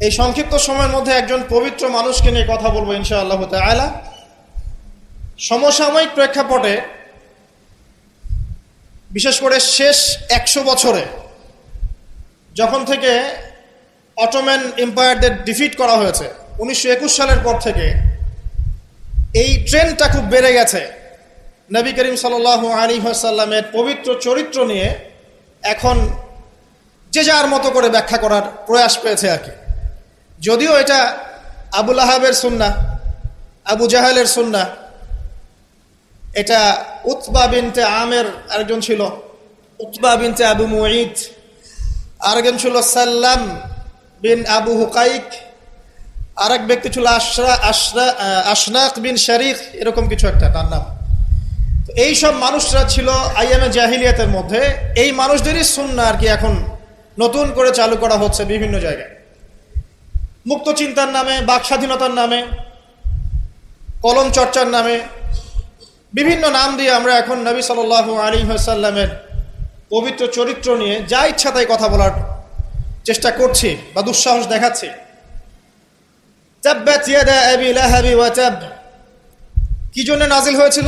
এই সংক্ষিপ্ত সময়ের মধ্যে একজন পবিত্র মানুষকে নিয়ে কথা বলবো ইনশাআল্লাহ তাআলা। সমসাময়িক প্রেক্ষাপটে বিশেষ করে শেষ 100 বছরে যখন থেকে অটোম্যান এম্পায়ারদের ডিফিট করা হয়েছে 1921 সালের পর থেকে এই ট্রেন্ডটা খুব বেড়ে গেছে। নবী করিম সাল্লাল্লাহু আলাইহি ওয়াসাল্লামের পবিত্র চরিত্র নিয়ে এখন যে যার মতো করে ব্যাখ্যা করার প্রয়াস পেয়েছে আর কি। যদিও এটা আবু লাহাবের সুন্নাহ, আবু জাহেলের সুন্নাহ, এটা উতবা বিনতে আমের আরেকজন ছিল, উতবা বিনতে আবু মুঈদ, আরেকজন ছিল সাল্লাম বিন আবু হুকাইক, আরেক ব্যক্তি ছিল আশনাক বিন শারিক, এরকম কিছু একটা তার নাম। তো এই সব মানুষরা ছিল আইয়ামে জাহিলিয়াতের মধ্যে। এই মানুষদেরই সুন্নাহ আর কি এখন নতুন করে চালু করা হচ্ছে বিভিন্ন জায়গায়, মুক্ত চিন্তার নামে, বাক স্বাধীনতার নামে, কলম চর্চার নামে, বিভিন্ন নাম দিয়ে আমরা এখন নবী সাল্লাল্লাহু আলাইহি ওয়াসাল্লামের পবিত্র চরিত্র নিয়ে যা ইচ্ছা তাই কথা বলার চেষ্টা করছি বা দুঃসাহস দেখাচ্ছি। তাব্বাত ইয়াদা আবি লাহাবি ওয়া তাব কি জন্য নাজিল হয়েছিল?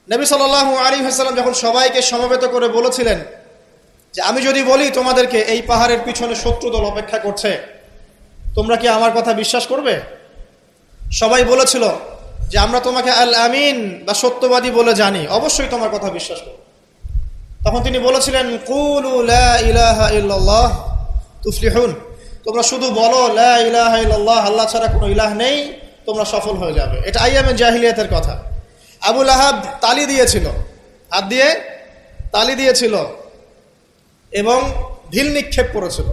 নবী সাল্লাল্লাহু আলাইহি ওয়াসাল্লাম যখন সবাইকে সমবেত করে বলেছিলেন যে আমি যদি বলি তোমাদেরকে এই পাহাড়ের পিছনে শত্রু দল অপেক্ষা করছে, তোমরা কি আমার কথা বিশ্বাস করবে? সবাই বলেছিল যে আমরা তোমাকে আল আমিন বা সত্যবাদী বলে জানি, অবশ্যই তোমার কথা বিশ্বাস করব। তখন তিনি বলেছিলেন কুলু লা ইলাহা ইল্লাল্লাহ তুফলিহুন, তোমরা শুধু বলো লা ইলাহা ইল্লাল্লাহ, আল্লাহ ছাড়া কোনো ইলাহ নেই, তোমরা সফল হয়ে যাবে। এটা আইয়ামে জাহিলিয়াতের কথা। আবু লাহাব তালি দিয়েছিল, হাত দিয়ে তালি দিয়েছিল এবং ঢিল নিক্ষেপ করেছিল,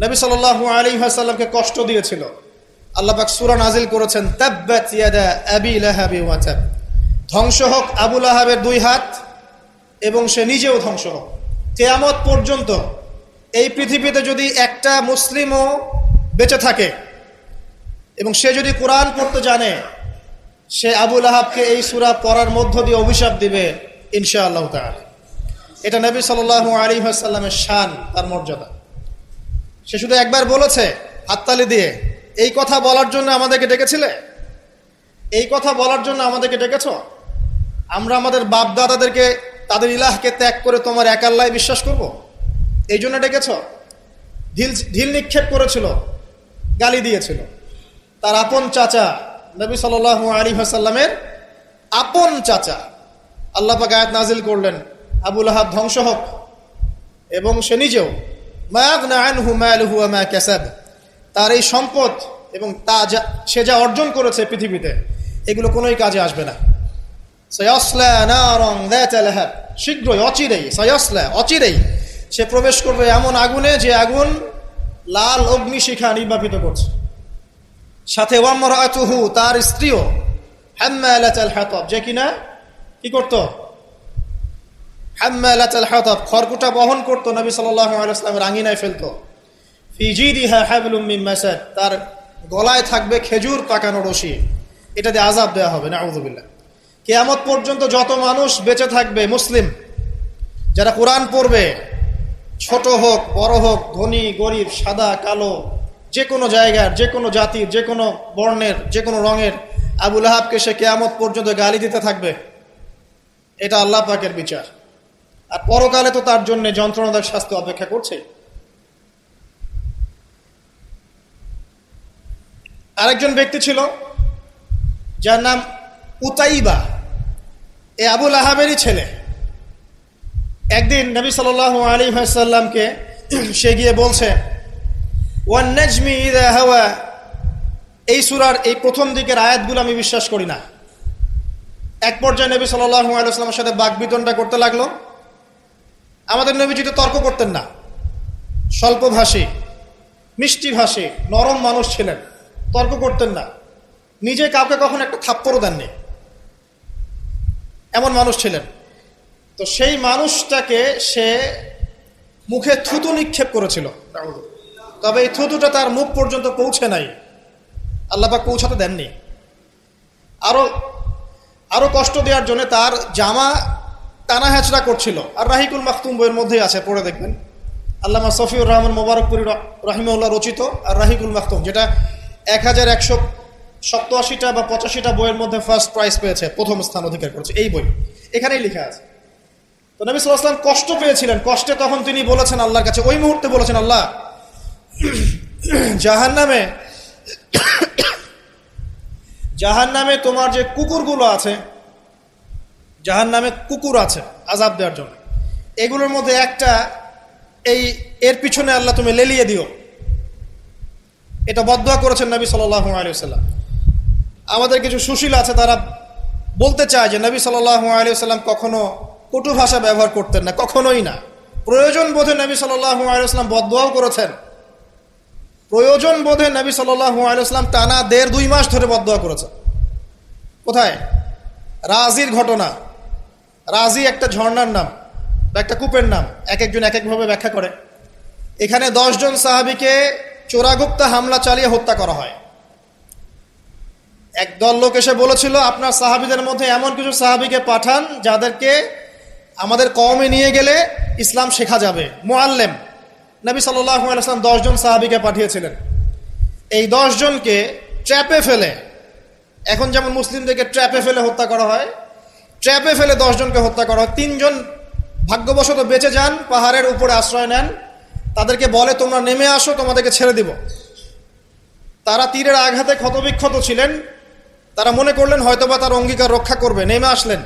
নবী সাল্লাল্লাহু আলাইহি ওয়াসাল্লামকে কষ্ট দিয়েছিল। আল্লাহ পাক সূরা নাজিল করেছেন তাব্বাত ইয়াদা আবি লাহাবি ওয়া তাব, ধ্বংস হোক আবু লাহাবের 2 হাত এবং সে নিজেও ধ্বংস হোক। কিয়ামত পর্যন্ত এই পৃথিবীতে যদি একটা মুসলিমও বেঁচে থাকে এবং সে যদি কোরআন পড়তে জানে, সে আবু লাহাবকে এই সূরা পড়ার মধ্য দিয়ে অভিশাপ দিবে ইনশাআল্লাহ তাআলা। এটা নবী সাল্লাল্লাহু আলাইহি ওয়াসাল্লামের শান, তার মর্যাদা। সে শুধু একবার বলেছে হাততালি দিয়ে, এই কথা বলার জন্য আমাদেরকে ডেকেছিলে? এই কথা বলার জন্য আমাদেরকে ডেকেছ? আমরা আমাদের বাপ দাদাদেরকে, তাদের ইলাহকে ত্যাগ করে তোমার এক আল্লাহ বিশ্বাস করব, এই জন্য ডেকেছ? ঢিল নিক্ষেপ করেছিল, গালি দিয়েছিল। তার আপন চাচা নবী সাল্লাল্লাহু আলাইহি ওয়াসাল্লামের আপন চাচা, আল্লাহ পাক আয়াত নাজিল করলেন আবু লাহাব ধ্বংস হোক এবং সে নিজেও। মা আগনা আনহু মালুহু ওয়া মা কাসাব, তার এই সম্পদ এবং সে যা অর্জন করেছে পৃথিবীতে, এগুলো কোনোই কাজে আসবে না। সায়াসলা নারান যাতা লাহাব, শীঘ্রই অচিরেই, সায়াসলা অচিরেই সে প্রবেশ করবে এমন আগুনে যে আগুন লাল অগ্নিশিখা নির্বাপিত করছে। সাথে ওয়ামরাতুহু, তার স্ত্রীও, হাম্মালাতাল হাতাব, যে কিনা কি করত? হাম্মালাতাল হাতাব, খড়কুটা বহন করত, নবী সাল্লাল্লাহু আলাইহি ওয়াসাল্লামের আঙ্গিনায় ফেলতো। ফি জিদিহা হাবলুম মিন মাসাদ, তার গলায় থাকবে খেজুর পাকানো রশি, এটা দিয়ে আযাব দেওয়া হবে, নাউযুবিল্লাহ। কিয়ামত পর্যন্ত যত মানুষ বেঁচে থাকবে মুসলিম, যারা কোরআন পড়বে, ছোট হোক বড় হোক, ধনী গরিব, সাদা কালো, যে কোনো জায়গার, যে কোনো জাতির, যে কোনো বর্ণের, যে কোনো রঙের, আবু লাহাবকে সে কিয়ামত পর্যন্ত গালি দিতে থাকবে। এটা আল্লাহ পাকের বিচার। আর পরকালে তো তার জন্য যন্ত্রণাদায়ক শাস্তি অপেক্ষা করছে। আরেকজন ব্যক্তি ছিল যার নাম উতাইবা, এ আবু লাহাবেরই ছেলে। একদিন নবী সাল্লাল্লাহু আলাইহি ওয়াসাল্লামকে সে গিয়ে বলছে ওয়ান নাজমি ইযা হাওয়া, এই সূরার এই প্রথম দিকের আয়াতগুলো আমি বিশ্বাস করি না। এক পর্যায়ে নবী সাল্লাল্লাহু আলাইহি ওয়াসাল্লামের সাথে বাকবিতণ্ডা করতে লাগলো। আমাদের নবীজি তো তর্ক করতেন না, স্বল্পভাষী, মিষ্টিভাষী, নরম মানুষ ছিলেন, তর্ক করতেন না, নিজে কাউকে কখনো একটা থাপ্পড়ও দেননি, এমন মানুষ ছিলেন। তো সেই মানুষটাকে সে মুখে থুতু নিক্ষেপ করেছিল, তবে এই থুতুটা তার মুখ পর্যন্ত পৌঁছে নাই, আল্লাহ পাক পৌঁছাতে দেননি। আরো কষ্ট দেওয়ার জন্য তার জামা টানা হেঁচড়া করছিল। আর রাহিকুল মাখতুম বইয়ের মধ্যেই আছে, পড়ে দেখবেন। আল্লামা সফিউর রহমান মোবারকপুরি রাহিমাহুল্লাহ রচিত আর রাহিকুল মাখতুম, যেটা 1187টা বা 85টা বইয়ের মধ্যে ফার্স্ট প্রাইজ পেয়েছে, প্রথম স্থান অধিকার করেছে এই বই। এখানেই লেখা আছে। তো নবী সাল্লাল্লাহু আলাইহি ওয়াসাল্লাম কষ্ট পেয়েছিলেন, কষ্টে তখন তিনি বলেছেন আল্লাহর কাছে, ওই মুহূর্তে বলেছেন, আল্লাহ জাহান্নামে তোমার যে কুকুরগুলো আছে, জাহান্নামে কুকুর আছে আযাব দেওয়ার জন্য, এগুলোর মধ্যে একটা এর পিছনে আল্লাহ তুমি লেলিয়ে দিও। এটা বদদুয়া করেছেন নবী সাল্লাল্লাহু আলাইহি ওয়াসাল্লাম। আমাদের কিছু সুশীল আছে, তারা বলতে চায় যে নবী সাল্লাল্লাহু আলাইহি ওয়াসাল্লাম কখনো কটু ভাষা ব্যবহার করতেন না, কখনোই না। প্রয়োজন বোধে নবী সাল্লাল্লাহু আলাইহি ওয়াসাল্লাম বদদুয়াও করেছেন। প্রয়োজন বোধে নবী সাল্লাল্লাহু আলাইহি ওয়াসাল্লাম টানা 1.5-2 মাস ধরে বদদুয়া করেছেন। কোথায়? রাজির ঘটনা। রাজি একটা ঝর্ণার নাম বা একটা কূপের নাম, এক একজন এক একভাবে ব্যাখ্যা করে। এখানে 10 জন সাহাবীকে চোরাগুপ্তা হামলা চালিয়ে হত্যা করা হয়। একদল লোক এসে বলেছিল, আপনার সাহাবীদের মধ্যে এমন কিছু সাহাবীকে পাঠান যাদেরকে আমাদের কওমে নিয়ে গেলে ইসলাম শেখা যাবে, মুআল্লিম। নবী সাল্লাল্লাহু আলাইহি ওয়াসাল্লাম 10 জন সাহাবীকে পাঠিয়েছিলেন। এই 10 জনকে ট্র্যাপে ফেলে, এখন যেমন মুসলিমদেরকে ট্র্যাপে ফেলে হত্যা করা হয়, ট্র্যাপে ফেলে 10 জনকে হত্যা করা হয়। 3 জন ভাগ্যবশত বেঁচে যান, পাহাড়ের উপরে আশ্রয় নেন। তাদেরকে বলে, তোমরা নেমে আসো, তোমাদেরকে ছেড়ে দিব। তারা তীরের আঘাতে ক্ষতবিক্ষত ছিলেন। তারা মনে করলেন হয়তোবা তার অঙ্গীকার রক্ষা করবে, নেমে আসলেন।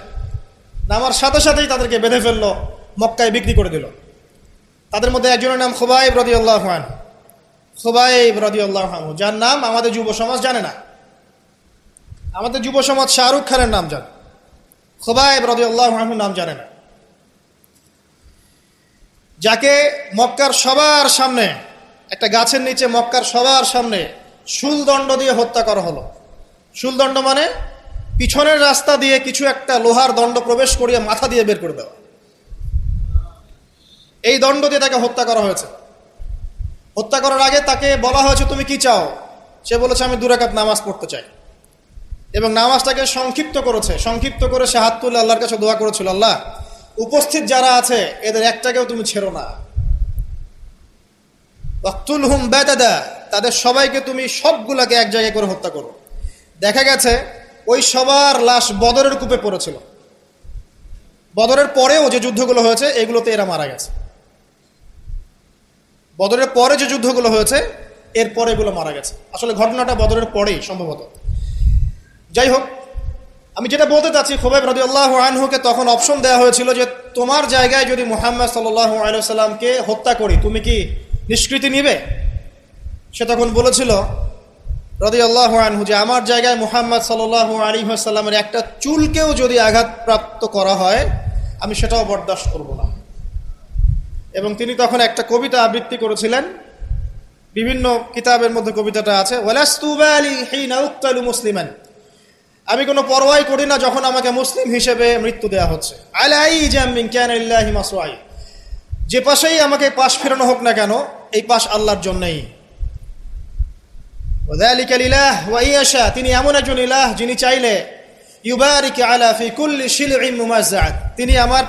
নামার সাথে সাথেই তাদেরকে বেঁধে ফেললো, মক্কায় বিক্রি করে দিল। তাদের মধ্যে একজনের নাম খুবাইব রাদিয়াল্লাহু আনহু। খুবাইব রাদিয়াল্লাহু আনহু, যার নাম আমাদের যুব সমাজ জানে না। আমাদের যুব সমাজ শাহরুখ খানের নাম জানে, খুবাইব রাদিয়াল্লাহু আনহুর নাম জানে না। যাকে মক্কার সবার সামনে, একটা গাছের নিচে মক্কার সবার সামনে শুলদণ্ড দিয়ে হত্যা করা হলো। শুলদণ্ড মানে পিছনের রাস্তা দিয়ে কিছু একটা লোহার দণ্ড প্রবেশ করিয়ে মাথা দিয়ে বের করে দেওয়া। এই দণ্ড দিয়ে তাকে হত্যা করা হয়েছে। হত্যা করার আগে তাকে বলা হয়েছে, তুমি কি চাও? সে বলেছে, আমি 2 রাকাত নামাজ পড়তে চাই। এবং নামাজটাকে সংক্ষিপ্ত করেছে। সংক্ষিপ্ত করে সে হাত তুলে আল্লাহর কাছে দোয়া করেছিল, আল্লাহ, উপস্থিত যারা আছে এদের একটাকেও তুমি ছেড়ো না। ওয়াকতুলহুম বাদাদা, তাদের সবাইকে তুমি সবগুলাকে এক জায়গায় করে হত্যা করো। দেখা গেছে ওই সবার লাশ বদরের কূপে পড়েছিল। বদরের পরেও যে যুদ্ধগুলো হয়েছে এগুলোতে এরা মারা গেছে। বদরের পরে যে যুদ্ধগুলো হয়েছে এরপরে এগুলো মারা গেছে। আসলে ঘটনাটা বদরের পরেই সম্ভবত। যাই হোক, আমি যেটা বলতে চাচ্ছি, খুবাইব রাদিয়াল্লাহু আনহুকে তখন অপশন দেওয়া হয়েছিল যে তোমার জায়গায় যদি মুহাম্মদ সাল্লাল্লাহু আলাইহি ওয়াসাল্লামকে হত্যা করি, তুমি কি নিষ্কৃতি নিবে? সে তখন বলেছিল রাদিয়াল্লাহু আনহু যে আমার জায়গায় মুহাম্মদ সাল্লাল্লাহু আলাইহি ওয়াসাল্লামের একটা চুলকেও যদি আঘাতপ্রাপ্ত করা হয় আমি সেটাও বরদাস্ত করব না। এবং তিনি তখন একটা কবিতা আবৃত্তি করেছিলেন, বিভিন্ন কিতাবের মধ্যে কবিতাটা আছে, ওয়ালাস্তু বালি হিনা উক্তালু মুসলিমান, আমি কোনো পরোয়াই করি না যখন আমাকে মুসলিম হিসেবে মৃত্যু দেওয়া হচ্ছে। আলাই জামিন কানা লিল্লাহি মাসরাই, যে পাশেই আমাকে পাশ ফেরানো হোক না কেন, এই পাশ আল্লাহর জন্যই। ওয়াযালিকা লিলাহ ওয়া ইয়াশা, তিনি এমন একজন ইলাহ যিনি চাইলে ইউবারিক আলা ফি কুল্লি শিলইন মুমাজ্জাআত, তিনি আমার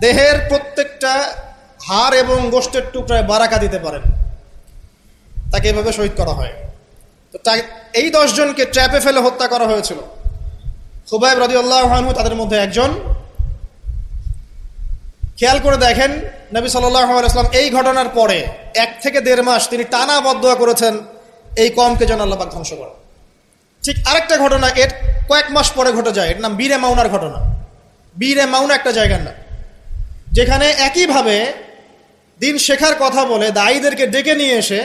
দেহের প্রত্যেকটা হাড় এবং গোশতের টুকরায় বারাকা দিতে পারেন। তাকে এভাবে শহীদ করা হয়। তো এই 10 জনকে ট্র্যাপে ফেলে হত্যা করা হয়েছিল। খুবাইব রাদিয়াল্লাহু আনহু তাদের মধ্যে একজন। খেয়াল করে দেখেন, নবী সাল্লাল্লাহু আলাইহি ওয়াসাল্লাম এই ঘটনার পরে 1 থেকে 1.5 মাস তিনি টানা বদদুয়া করেছেন এই কওমকে যেন আল্লাহ পাক ধ্বংস করে। ঠিক আরেকটা ঘটনা এর কয়েক মাস পরে ঘটে যায়, এর নাম বীরে মাউনার ঘটনা। বীরে মাউনা একটা জায়গার নাম, যেখানে একইভাবে দিন শেখার কথা বলে দায়ীদেরকে ডেকে নিয়ে এসে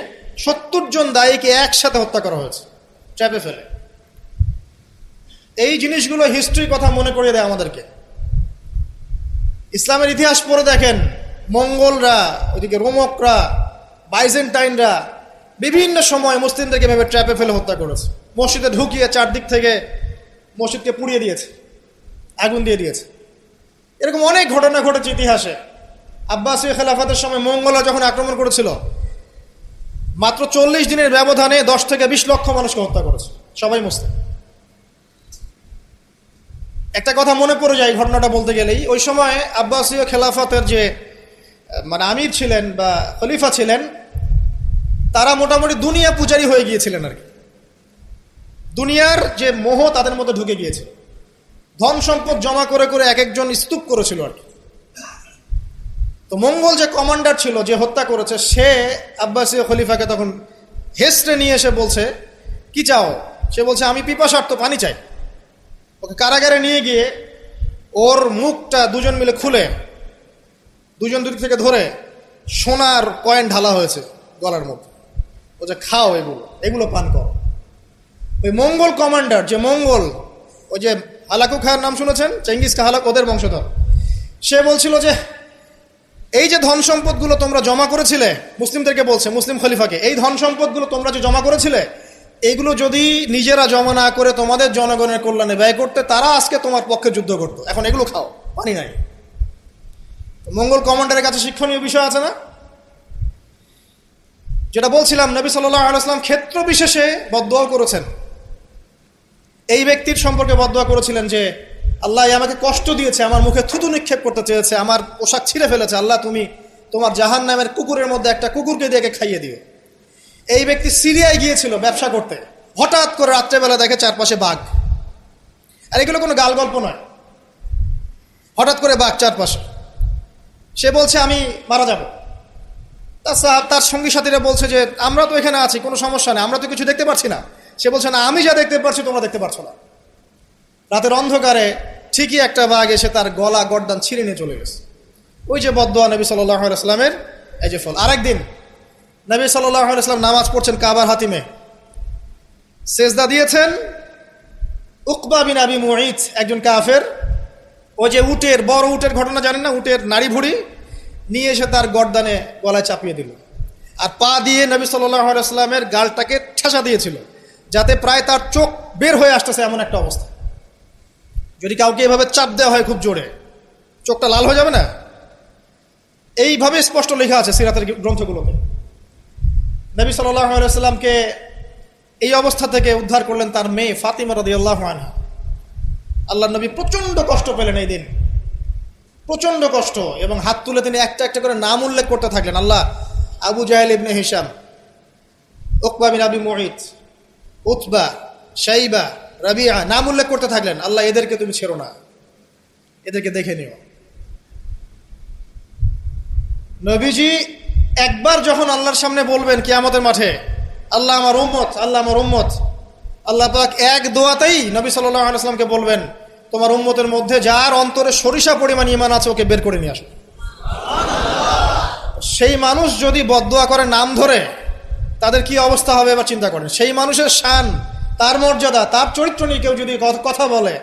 70 জন দায়ীকে একসাথে হত্যা করা হয়েছে ট্র্যাপে ফেলে। এই জিনিসগুলো হিস্ট্রির কথা মনে করিয়ে দেয় আমাদেরকে। ইসলামের ইতিহাস পড়ে দেখেন, মঙ্গলরা, ওইদিকে রোমকরা, বাইজেন্টাইনরা বিভিন্ন সময় মুসলিমদেরকে ভেবে ট্র্যাপে ফেলে হত্যা করেছে। মসজিদে ঢুকিয়ে চারদিক থেকে মসজিদকে পুড়িয়ে দিয়েছে, আগুন দিয়ে দিয়েছে। এরকম অনেক ঘটনা ঘটেছে ইতিহাসে। আব্বাসীয় খেলাফতের সময় মঙ্গলরা যখন আক্রমণ করেছিল, মাত্র 40 দিনের ব্যবধানে 10 থেকে 20 লক্ষ মানুষকে হত্যা করেছে, সবাই মুসলিম। একটা কথা মনে পড়ে যায় ঘটনাটা বলতে গেলেই, ওই সময় আব্বাসীয় খেলাফতের যে মানে আমির ছিলেন বা খলিফা ছিলেন, তারা মোটামুটি দুনিয়া পূজারী হয়ে গিয়েছিলেন আর কি। দুনিয়ার যে মোহ তাদের মধ্যে ঢুকে গিয়েছে, ধন সম্পদ জমা করে করে এক একজন স্তূপ করেছিল আর কি। তো মঙ্গল যে কমান্ডার ছিল, যে হত্যা করেছে, সে আব্বাসীয় খলিফাকে তখন হেসড়ে নিয়ে এসে বলছে, কি চাও? সে বলছে, আমি পিপাসার্ত, পানি চাই। ওকে কারাগারে নিয়ে গিয়ে ওর মুখটা দুজন মিলে খুলে, দুজন দুদিক থেকে ধরে সোনার কয়েন ঢালা হয়েছে গলার মধ্যে। ও যে খাও, এগুলো পান করো। ওই মঙ্গল কমান্ডার, যে মঙ্গল, ওই যে হালাকু খার নাম শুনেছেন, চেঙ্গিস খা হালাক, ওদের বংশধর, সে বলছিল যে এই যে ধন সম্পদগুলো তোমরা জমা করেছিলে, মুসলিমদেরকে বলছে, মুসলিম খলিফাকে, এই ধন সম্পদগুলো তোমরা যে জমা করেছিলে, এইগুলো যদি নিজেরা জমা না করে তোমাদের জনগণের কল্যাণে ব্যয় করতে, তারা আজকে তোমার পক্ষে যুদ্ধ করতো। এখন এগুলো খাও, পানি নাই। মঙ্গল কমান্ডারের কাছে শিক্ষণীয় বিষয় আছে না? যেটা বলছিলাম, নবী সাল্লাল্লাহু আলাইহি ওয়াসাল্লাম ক্ষেত্র বিশেষে বদদোয়া করেছেন। এই ব্যক্তির সম্পর্কে বদদোয়া করেছিলেন যে আল্লাহ আমাকে কষ্ট দিয়েছে, আমার মুখে থুতু নিক্ষেপ করতে চেয়েছে, আমার পোশাক ছিঁড়ে ফেলেছে, আল্লাহ তুমি তোমার জাহান্নামের কুকুরের মধ্যে একটা কুকুরকে দিয়ে খাইয়ে দিও। এই ব্যক্তি সিরিয়ায় গিয়েছিল ব্যবসা করতে, হঠাৎ করে রাত্রেবেলা দেখে চারপাশে বাঘ। আর এগুলো কোনো গাল গল্প নয়, হঠাৎ করে বাঘ চারপাশে। সে বলছে আমি মারা যাব। তার সঙ্গী সাথীরা বলছে যে আমরা তো এখানে আছি, কোনো সমস্যা নেই, আমরা তো কিছু দেখতে পাচ্ছি না। সে বলছে না, আমি যা দেখতে পাচ্ছি তোমরা দেখতে পাচ্ছ না। রাতের অন্ধকারে ঠিকই একটা বাঘ এসে তার গলা গর্দান ছিঁড়ে নিয়ে চলে গেছে। ওই যে বদদোয়া নবী সাল্লাল্লাহু আলাইহি ওয়াসাল্লামের, এই যে ফল। আরেকদিন নবী সাল্লাল্লাহু আলাইহি ওয়াসাল্লাম নামাজ পড়ছেন কাবার হাতিমে, সেজদা দিয়েছেন। উকবা বিন আবি মুঈত, একজন কাফের, ওই যে উটের, বড় উটের ঘটনা জানেন না, উটের নাড়ি ভুড়ি নিয়ে এসে তার গর্দানে গলায় চাপিয়ে দিল, আর পা দিয়ে নবী সাল্লাল্লাহু আলাইহি ওয়াসাল্লামের গালটাকে ঠেসা দিয়েছিল, যাতে প্রায় তার চোখ বের হয়ে আসতেছে এমন একটা অবস্থা। যদি কাউকে এভাবে চাপ দেওয়া হয় খুব জোরে, চোখটা লাল হয়ে যাবে না? এইভাবে স্পষ্ট লেখা আছে সিরাতের গ্রন্থগুলোতে। নবী সাল্লাল্লাহু আলাইহি ওয়াসাল্লামকে এই অবস্থা থেকে উদ্ধার করলেন তার মেয়ে ফাতিমা রাদিয়াল্লাহু আনহা। আল্লাহর নবী প্রচন্ড কষ্ট পেলেন এই দিন, প্রচন্ড কষ্ট, এবং হাত তুলে তিনি একটা একটা করে নাম উল্লেখ করতে থাকলেন। আল্লাহ, আবু জাহেল ইবনে হিশাম, উকবা বিন আবি মুঈত, উতবা, শাইবা, রাবিআ, নাম উল্লেখ করতে থাকলেন। আল্লাহ, এদেরকে তুমি ছেড়ো না, এদেরকে দেখে নিও। নবীজি একবার যখন আল্লাহর সামনে বলবেন কিয়ামতের মাঠে, আল্লাহ আমার উম্মত, আল্লাহ আমার উম্মত, আল্লাহ পাক এক দোয়াতেই নবী সাল্লাল্লাহু আলাইহি ওয়াসাল্লামকে বলবেন, তোমার উম্মতের মধ্যে যার অন্তরে সরিষা পরিমাণ ঈমান আছে ওকে বের করে নিয়ে আসো। সেই মানুষ যদি বদদোয়া করে নাম ধরে, তাদের কি অবস্থা হবে এবার চিন্তা করেন। সেই মানুষের শান, তার মর্যাদা, তার চরিত্র নিয়ে কেউ যদি কথা বলে,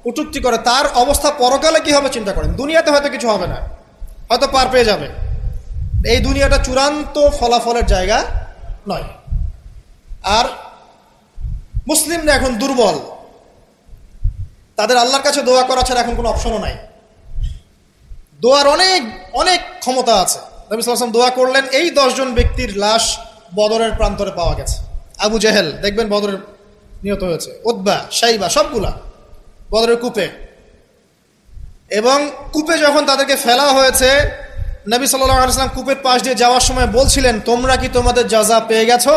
কটূক্তি করে, তার অবস্থা পরকালে কি হবে চিন্তা করেন। দুনিয়াতে হয়তো কিছু হবে না, হয়তো পার পেয়ে যাবে। এই দুনিয়াটা চূড়ান্ত ফলাফলের জায়গা নয়। আর মুসলিমরা এখন দুর্বল, তাদের আল্লাহর কাছে দোয়া করা ছাড়া এখন কোনো অপশনও নাই। দোয়ার অনেক অনেক ক্ষমতা আছে। নবী সাল্লাল্লাহু আলাইহি ওয়াসাল্লাম দোয়া করলেন, এই 10 জন ব্যক্তির লাশ বদরের প্রান্তরে পাওয়া গেছে। আবু জেহেল দেখবেন বদরের নিহত হয়েছে, উতবা, শাইবা, সবগুলা বদরের কূপে। এবং কূপে যখন তাদেরকে ফেলা হয়েছে, নবী সাল্লাল্লাহু আলাইহি ওয়াসাল্লাম কূপের পাশ দিয়ে যাওয়ার সময় বলছিলেন, তোমরা কি তোমাদের জাযা পেয়ে গেছো?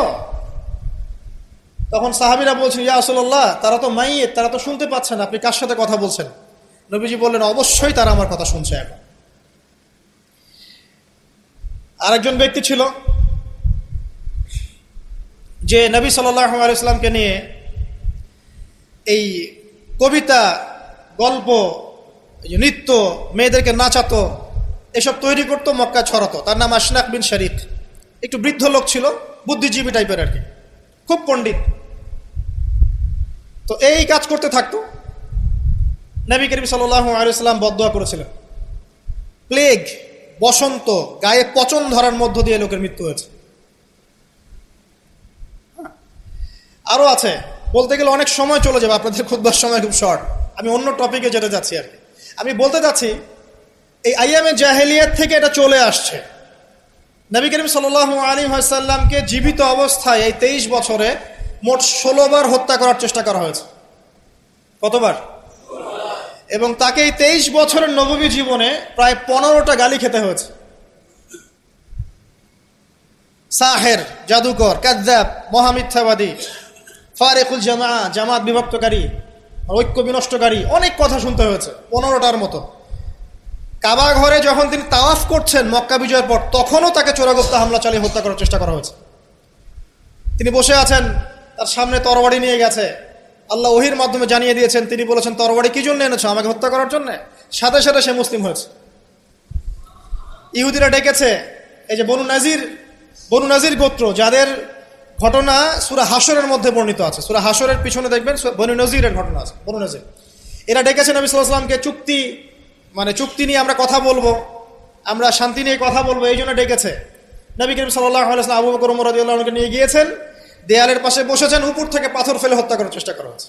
তখন সাহাবীরা বলছেন, ইয়া রাসূলুল্লাহ, তারা তো মাইয়িত, তারা তো শুনতে পাচ্ছে না, আপনি কার সাথে কথা বলছেন? নবীজি বললেন, অবশ্যই তারা আমার কথা শুনছে এখন। আরেকজন ব্যক্তি ছিল যে নবী সাল্লাল্লাহু আলাইহি ওয়াসাল্লামকে নিয়ে এই কবিতা, গল্প, নৃত্য, মেয়েদেরকে নাচাতো, এসব তৈরি করতো, মক্কা ছড়াতো। তার নাম আশনাক বিন শারিক। একটু বৃদ্ধ লোক ছিল, বুদ্ধিজীবী টাইপের আর কি, খুব পণ্ডিত। তো এই কাজ করতে থাকতো। নবী করিম সাল্লাল্লাহু আলাইহি ওয়াসাল্লাম বদদোয়া করেছিলেন, প্লেগ, বসন্ত, গায়ে পচন ধরার মধ্য দিয়ে লোকের মৃত্যু হয়েছে। আরো আছে, বলতে গেলে অনেক সময় চলে যাবে, আপনাদের খুতবার সময় খুব শর্ট। আমি অন্য টপিকে যেতে যাচ্ছি আর কি। আমি বলতে যাচ্ছি, এই আইয়ামে জাহেলিয়াত থেকে এটা চলে আসছে। নবী করিম সাল্লাল্লাহু আলাইহি ওয়াসাল্লামকে জীবিত অবস্থায় এই 23 বছরে মোট 16 বার হত্যা করার চেষ্টা করা হয়েছে। কতবার? এবং তাকে এই 23 বছরের নববী জীবনে প্রায় 15টা গালি খেতে হয়েছে। সাহের, জাদুকর, কাযযাব, মহামিথ্যাবাদী, ফারিকুল জামাত বিভক্তকারী, ঐক্য বিনষ্টকারী, অনেক কথা শুনতে হয়েছে, 15টার মতো। কাবা ঘরে যখন তিনি তাওয়াফ করছেন মক্কা বিজয়ের পর, তখনও তাকে চোরাগুপ্ত হামলা চালিয়ে হত্যা করার চেষ্টা করা হয়েছে। তিনি বসে আছেন, তার সামনে তরবারি নিয়ে গেছে, আল্লাহ ওহির মাধ্যমে জানিয়ে দিয়েছেন, তিনি বলেছেন তরবারি কি জন্য এনেছো? আমাকে হত্যা করার জন্য। সাথে সাথে সে মুসলিম হয়েছে। ইহুদিরা ডেকেছে, এই যে বনু নাজির গোত্র, যাদের ঘটনা সূরা হাশরের মধ্যে বর্ণিত আছে, সূরা হাশরের পিছনে দেখবেন বনু নজিরের ঘটনা আছে। বনু নজির এরা ডেকেছে নবী সাল্লাল্লাহু আলাইহি ওয়াসাল্লামকে, চুক্তি নিয়ে আমরা কথা বলবো, আমরা শান্তি নিয়ে কথা বলবো, এই জন্য ডেকেছে। নবী করিম সাল্লাল্লাহু আলাইহি ওয়াসাল্লাম আবু বকর ওমর রাদিয়াল্লাহু আনহুকে নিয়ে গিয়েছেন, দেয়ালের পাশে বসেছেন, উপর থেকে পাথর ফেলে হত্যা করার চেষ্টা করা হয়েছে।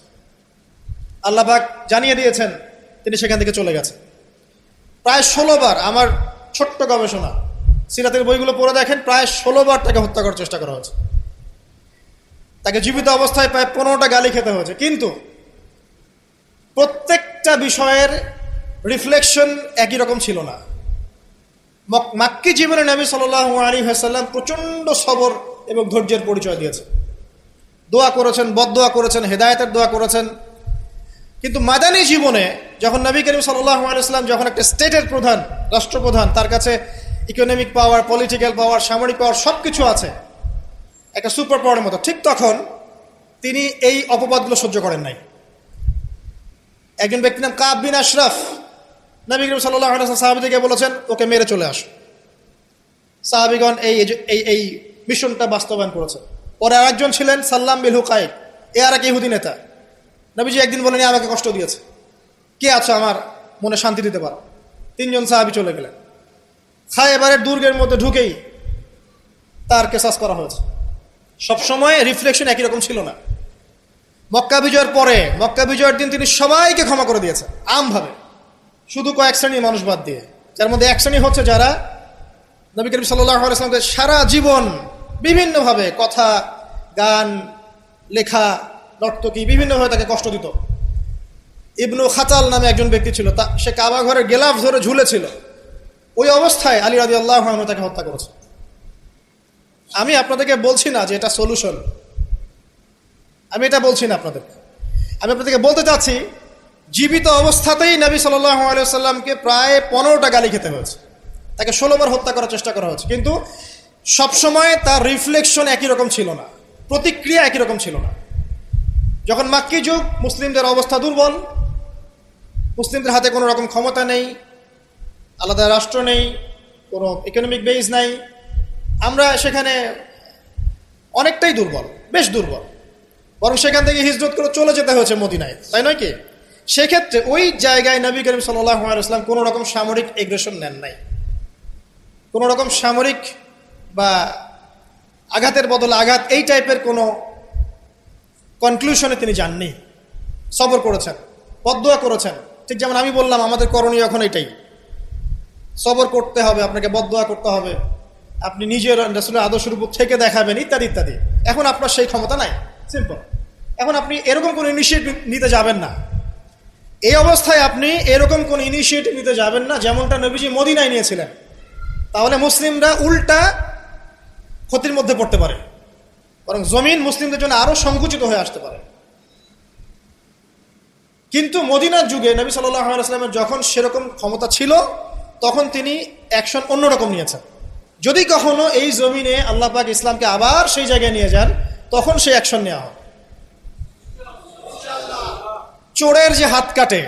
আল্লাহ পাক জানিয়ে দিয়েছেন, তিনি সেখান থেকে চলে গেছেন। প্রায় 16 বার, আমার ছোট্ট গবেষণা, সিরাতের বইগুলো পড়ে দেখেন, প্রায় 16 বার তাকে হত্যা করার চেষ্টা করা হয়েছে। তাকে জীবিত অবস্থায় প্রায় 15টা গালি খেতে হয়েছে। কিন্তু প্রত্যেকটা বিষয়ের রিফ্লেকশন একই রকম ছিল না। মাক্কি জীবনে নবী সাল্লাল্লাহু আলাইহি ওয়াসাল্লাম প্রচন্ড সবর এবং ধৈর্যের পরিচয় দিয়েছে। দোয়া করেছেন, বদদোয়া করেছেন, হেদায়েতের দোয়া করেছেন। কিন্তু মাদানী জীবনে যখন নবী করিম সাল্লাল্লাহু আলাইহি ওয়াসাল্লাম যখন একটা স্টেটের প্রধান, রাষ্ট্রপ্রধান, তার কাছে ইকোনমিক পাওয়ার, পলিটিক্যাল পাওয়ার, সামরিক পাওয়ার সবকিছু আছে, একটা সুপার পাওয়ারের মতো, ঠিক তখন তিনি এই অপবাদগুলো সহ্য করেন নাই। একজন ব্যক্তির নাম কাব বিন আশরাফ, নবী করিম সাল্লাল্লাহু আলাইহি ওয়াসাল্লাম সাহাবীদেরকে বলেছেন, ওকে মেরে চলে আসো। সাহাবীগণ এই মিশনটা বাস্তবায়ন করেছে। পরে আরেকজন ছিলেন সাল্লাম বিল হুকাইক, আর এক ইহুদি নেতা। নবীজি একদিন বলেন, আমাকে কষ্ট দিয়েছে, কে আছো আমার মনে শান্তি দিতে পারো? 3 জন সাহাবী চলে গেলেন। খায়বারের দুর্গের মধ্যে ঢুকেই তার কেসাস করা হয়েছে। সবসময় রিফ্লেকশন একই রকম ছিল না। মক্কা বিজয়ের পরে, মক্কা বিজয়ের দিন তিনি সবাইকে ক্ষমা করে দিয়েছেন আমভাবে, শুধু কয়েক শ্রেণীর মানুষ বাদ দিয়ে। যার মধ্যে এক শ্রেণী হচ্ছে যারা নবী করিম সাল্লাল্লাহু আলাইহি ওয়াসাল্লামকে সারা জীবন বিভিন্নভাবে কথা, গান, লেখা, নর্তকী বিভিন্নভাবে তাকে কষ্ট দিত। ইবনু খাতাল নামে একজন ব্যক্তি ছিল, সে কাবা ঘরের গেলাফ ধরে ঝুলেছিল। ওই অবস্থায় আলী রাদিয়াল্লাহু আনহু তাকে হত্যা করেছে। আমি আপনাদেরকে বলছি না যে এটা সলিউশন, আমি এটা বলছি না আপনাদেরকে। আমি আপনাদেরকে বলতে চাচ্ছি, জীবিত অবস্থাতেই নবী সাল্লাল্লাহু আলাইহি ওয়াসাল্লামকে প্রায় 15টা গালি খেতে হয়েছে, তাকে 16 বার হত্যা করার চেষ্টা করা হয়েছে। কিন্তু সবসময় তার রিফ্লেকশন একই রকম ছিল না, প্রতিক্রিয়া একই রকম ছিল না। যখন মাক্কি যুগ, মুসলিমদের অবস্থা দুর্বল, মুসলিমদের হাতে কোনো রকম ক্ষমতা নেই, আলাদা রাষ্ট্র নেই, কোনো ইকোনমিক বেস নাই, আমরা সেখানে অনেকটাই দুর্বল, বেশ দুর্বল। বরং সেখান থেকে হিজরত করে চলে যেতে হয়েছে মদিনায়, তাই নয় কি? সেক্ষেত্রে ওই জায়গায় নবী করিম সাল্লাল্লাহু আলাইহি ওয়াসাল্লাম কোনো রকম সামরিক এগ্রেশন নেন নাই, কোনো রকম সামরিক বা আঘাতের বদলে আঘাত, এই টাইপের কোনো কনক্লুশনে তিনি যাননি। সবর করেছেন, বদদোয়া করেছেন। ঠিক যেমন আমি বললাম, আমাদের করণীয় এখন এটাই, সবর করতে হবে, আপনাকে বদদোয়া করতে হবে, আপনি নিজের রাসূলের আদর্শের উপর থেকে দেখাবেন, ইত্যাদি ইত্যাদি। এখন আপনার সেই ক্ষমতা নাই, সিম্পল। এখন আপনি এরকম কোনো ইনিশিয়েটিভ নিতে যাবেন না। এই অবস্থায় আপনি এরকম কোন ইনিশিয়েটিভ নিতে যাবেন না যেমনটা নবীজি মদিনায় নিয়েছিলেন। তাহলে মুসলিমরা উল্টা ক্ষতির মধ্যে পড়তে পারে, বরং জমিন মুসলিমদের জন্য আরো সংকুচিত হয়ে আসতে পারে। কিন্তু মদিনার যুগে নবী সাল্লাল্লাহু আলাইহি ওয়াসাল্লামের যখন সেরকম ক্ষমতা ছিল, তখন তিনি অ্যাকশন অন্যরকম নিয়েছেন। যদি কখনো এই জমিনে আল্লাহ পাক ইসলামকে আবার সেই জায়গায় নিয়ে যান, তখন সেই অ্যাকশন নেওয়া হয়। চোরের যে হাত কাটে,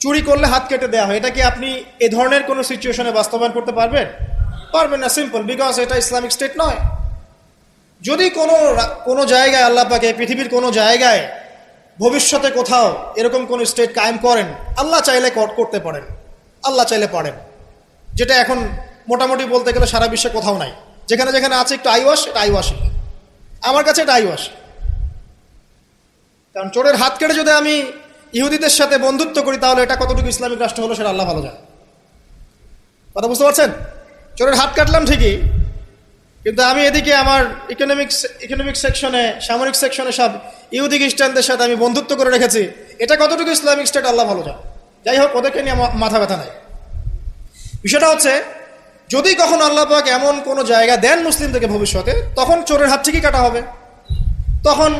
চুরি করলে হাত কেটে দেওয়া হয়, এটা কি আপনি এ ধরনের কোনো সিচুয়েশনে বাস্তবায়ন করতে পারবেন? পারবেন না, সিম্পল, বিকজ এটা ইসলামিক স্টেট নয়। যদি কোনো জায়গায় আল্লাহ পাক পৃথিবীর কোনো জায়গায় ভবিষ্যতে কোথাও এরকম কোন স্টেট কায়েম করেন, আল্লাহ চাইলে করতে পারেন, আল্লাহ চাইলে পারেন। যেটা এখন মোটামুটি বলতে গেলে সারা বিশ্বে কোথাও নাই। যেখানে যেখানে আছে একটু আইওয়াশ, এটা আইওয়াশই, আমার কাছে এটা আইওয়াশ। কারণ চোরের হাত কেটে যদি আমি ইহুদিদের সাথে বন্ধুত্ব করি, তাহলে এটা কতটুকু ইসলামিক রাষ্ট্র হলো সেটা আল্লাহ ভালো জানে। কথা বুঝতে পারছেন? চোরের হাত কাটলাম ঠিকই, কিন্তু আমি এদিকে আমার ইকোনমিক সেকশনে, সামরিক সেকশনে সব ইহুদি খ্রিস্টানদের সাথে আমি বন্ধুত্ব করে রেখেছি, এটা কতটুকু ইসলামিক স্টেট আল্লাহ ভালো জানে। যাই হোক, ওদেরকে নিয়ে মাথা ব্যথা নাই। বিষয়টা হচ্ছে যদি কখনো আল্লাহ পাক এমন কোনো জায়গা দেন মুসলিমদেরকে ভবিষ্যতে, তখন চোরের হাত ঠিকই কাটা হবে, তখন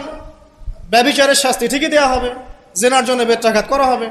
ব্যভিচারের শাস্তি ঠিকই দেওয়া হবে, জেনার জন্য বেত্রাঘাত করা হবে।